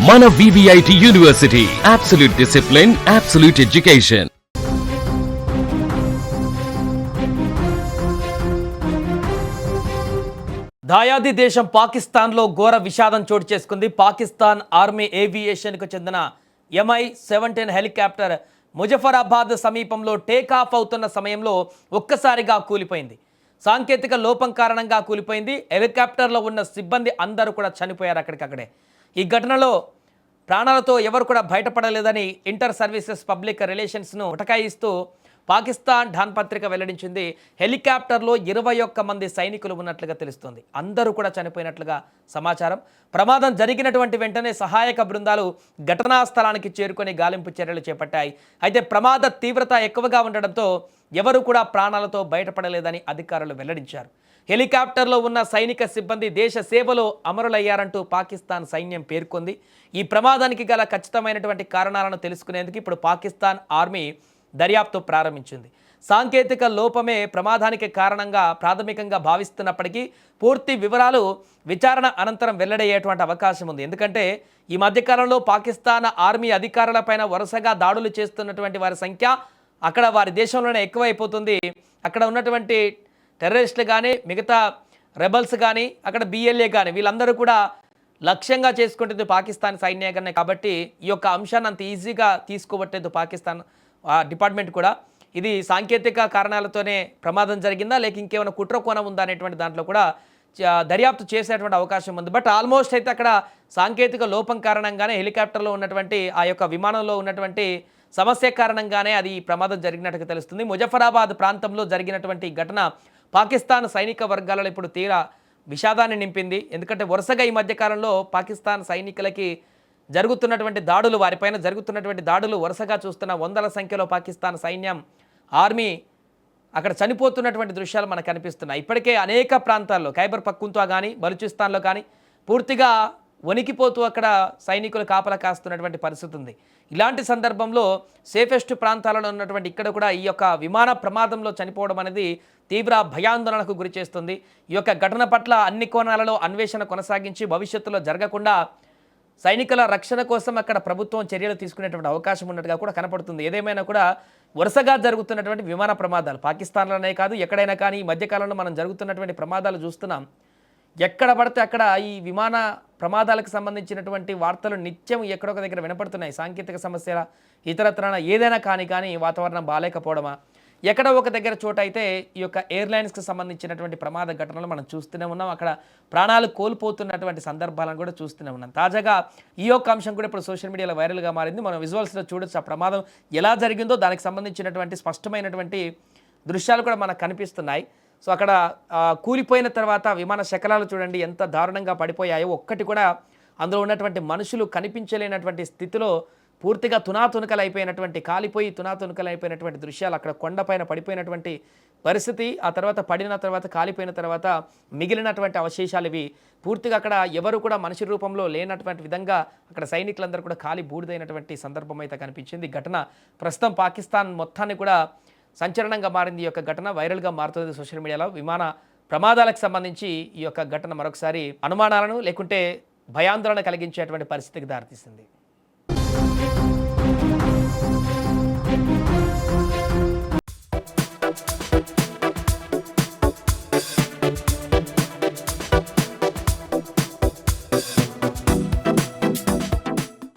మన VVIT university, absolute discipline, absolute education. దాయాది దేశం పాకిస్తాన్లో ఘోర విషాదం చోటు చేసుకుంది. పాకిస్తాన్ ఆర్మీ ఏవియేషన్కు చెందిన MI-17 హెలికాప్టర్ ముజఫరాబాద్ సమీపంలో టేకాఫ్ అవుతున్న సమయంలో ఒక్కసారిగా కూలిపోయింది. సాంకేతిక లోపం కారణంగా కూలిపోయింది. హెలికాప్టర్లో ఉన్న సిబ్బంది అందరూ కూడా చనిపోయారు అక్కడికక్కడే. ఈ ఘటనలో ప్రాణాలతో ఎవరు కూడా బయటపడలేదని ఇంటర్ సర్వీసెస్ పబ్లిక్ రిలేషన్స్ను ఉటకాయిస్తూ పాకిస్తాన్ డాన్ పత్రిక వెల్లడించింది. హెలికాప్టర్లో 21 మంది సైనికులు ఉన్నట్లుగా తెలుస్తోంది. అందరూ కూడా చనిపోయినట్లుగా సమాచారం. ప్రమాదం జరిగినటువంటి వెంటనే సహాయక బృందాలు ఘటనా స్థలానికి చేరుకొని గాలింపు చర్యలు చేపట్టాయి. అయితే ప్రమాద తీవ్రత ఎక్కువగా ఉండడంతో ఎవరు కూడా ప్రాణాలతో బయటపడలేదని అధికారులు వెల్లడించారు. హెలికాప్టర్లో ఉన్న సైనిక సిబ్బంది దేశ సేవలో అమరులయ్యారంటూ పాకిస్తాన్ సైన్యం పేర్కొంది. ఈ ప్రమాదానికి గల ఖచ్చితమైనటువంటి కారణాలను తెలుసుకునేందుకు ఇప్పుడు పాకిస్తాన్ ఆర్మీ దర్యాప్తు ప్రారంభించింది. సాంకేతిక లోపమే ప్రమాదానికి కారణంగా ప్రాథమికంగా భావిస్తున్నప్పటికీ పూర్తి వివరాలు విచారణ అనంతరం వెల్లడయ్యేటువంటి అవకాశం ఉంది. ఎందుకంటే ఈ మధ్యకాలంలో పాకిస్తాన్ ఆర్మీ అధికారులపైన వరుసగా దాడులు చేస్తున్నటువంటి వారి సంఖ్య అక్కడ వారి దేశంలోనే ఎక్కువైపోతుంది. అక్కడ ఉన్నటువంటి టెర్రరిస్టులు కానీ, మిగతా రెబల్స్ కానీ, అక్కడ BLA కానీ వీళ్ళందరూ కూడా లక్ష్యంగా చేసుకుంటుంది పాకిస్తాన్ సైన్యాన్ని. కాబట్టి ఈ యొక్క అంశాన్ని అంత ఈజీగా తీసుకోవట్లేదు పాకిస్తాన్ డిపార్ట్మెంట్ కూడా. ఇది సాంకేతిక కారణాలతోనే ప్రమాదం జరిగిందా లేక ఇంకేమైనా కుట్ర కోణం ఉందా అనేటువంటి దాంట్లో కూడా దర్యాప్తు చేసేటువంటి అవకాశం ఉంది. బట్ ఆల్మోస్ట్ అయితే అక్కడ సాంకేతిక లోపం కారణంగానే హెలికాప్టర్లో ఉన్నటువంటి ఆ యొక్క విమానంలో ఉన్నటువంటి సమస్య కారణంగానే అది ప్రమాదం జరిగినట్టుగా తెలుస్తుంది. ముజఫరాబాద్ ప్రాంతంలో జరిగినటువంటి ఘటన పాకిస్తాన్ సైనిక వర్గాలలో ఇప్పుడు తీవ్ర విషాదాన్ని నింపింది. ఎందుకంటే వరుసగా ఈ మధ్యకాలంలో పాకిస్తాన్ సైనికులకి జరుగుతున్నటువంటి దాడులు, వారిపైన జరుగుతున్నటువంటి దాడులు వరుసగా చూస్తున్న వందల సంఖ్యలో పాకిస్తాన్ సైన్యం ఆర్మీ అక్కడ చనిపోతున్నటువంటి దృశ్యాలు మనకు కనిపిస్తున్నాయి. ఇప్పటికే అనేక ప్రాంతాల్లో ఖైబర్ పఖ్తూన్ఖ్వా కానీ, బలూచిస్తాన్లో కానీ పూర్తిగా వణికిపోతూ అక్కడ సైనికులు కాపలా కాస్తున్నటువంటి పరిస్థితి ఉంది. ఇలాంటి సందర్భంలో సేఫెస్ట్ ప్రాంతాలలో ఉన్నటువంటి ఇక్కడ కూడా ఈ యొక్క విమాన ప్రమాదంలో చనిపోవడం అనేది తీవ్ర భయాందోళనకు గురి చేస్తుంది. ఈ యొక్క ఘటన పట్ల అన్ని కోణాలలో అన్వేషణ కొనసాగించి భవిష్యత్తులో జరగకుండా సైనికుల రక్షణ కోసం అక్కడ ప్రభుత్వం చర్యలు తీసుకునేటువంటి అవకాశం ఉన్నట్టుగా కూడా కనపడుతుంది. ఏదేమైనా కూడా వరుసగా జరుగుతున్నటువంటి విమాన ప్రమాదాలు పాకిస్తాన్లోనే కాదు ఎక్కడైనా కానీ ఈ మధ్యకాలంలో మనం జరుగుతున్నటువంటి ప్రమాదాలు చూస్తున్నాం. ఎక్కడ పడితే అక్కడ ఈ విమాన ప్రమాదాలకు సంబంధించినటువంటి వార్తలు నిత్యం ఎక్కడొక దగ్గర వినపడుతున్నాయి. సాంకేతిక సమస్యల ఇతరత్రాన ఏదైనా కానీ వాతావరణం బాగాలేకపోవడమా, ఎక్కడ ఒక దగ్గర చోట అయితే ఈ యొక్క ఎయిర్లైన్స్కి సంబంధించినటువంటి ప్రమాద ఘటనలు మనం చూస్తూనే ఉన్నాం. అక్కడ ప్రాణాలు కోల్పోతున్నటువంటి సందర్భాలను కూడా చూస్తూనే ఉన్నాం. తాజాగా ఈ యొక్క అంశం కూడా ఇప్పుడు సోషల్ మీడియాలో వైరల్గా మారింది. మనం విజువల్స్లో చూడొచ్చు ఆ ప్రమాదం ఎలా జరిగిందో దానికి సంబంధించినటువంటి స్పష్టమైనటువంటి దృశ్యాలు కూడా మనకు కనిపిస్తున్నాయి. సో అక్కడ కూలిపోయిన తర్వాత విమాన శకలాలు చూడండి ఎంత దారుణంగా పడిపోయాయో. ఒక్కటి కూడా అందులో ఉన్నటువంటి మనుషులు కనిపించలేనటువంటి స్థితిలో పూర్తిగా తునాతునకలైపోయినటువంటి, కాలిపోయి తునాతునకలైపోయినటువంటి దృశ్యాలు అక్కడ కొండపైన పడిపోయినటువంటి పరిస్థితి. ఆ తర్వాత పడిన తర్వాత కాలిపోయిన తర్వాత మిగిలినటువంటి అవశేషాలు ఇవి పూర్తిగా అక్కడ ఎవరు కూడా మనిషి రూపంలో లేనటువంటి విధంగా అక్కడ సైనికులందరూ కూడా కాలి బూడిదైనటువంటి సందర్భం అయితే కనిపించింది. ఘటన ప్రస్తుతం పాకిస్తాన్ మొత్తాన్ని కూడా సంచలనంగా మారింది. ఈ యొక్క ఘటన వైరల్గా మారుతుంది సోషల్ మీడియాలో. విమాన ప్రమాదాలకు సంబంధించి ఈ యొక్క ఘటన మరొకసారి అనుమానాలను లేకుంటే భయాందోళన కలిగించేటువంటి పరిస్థితికి దారితీసింది.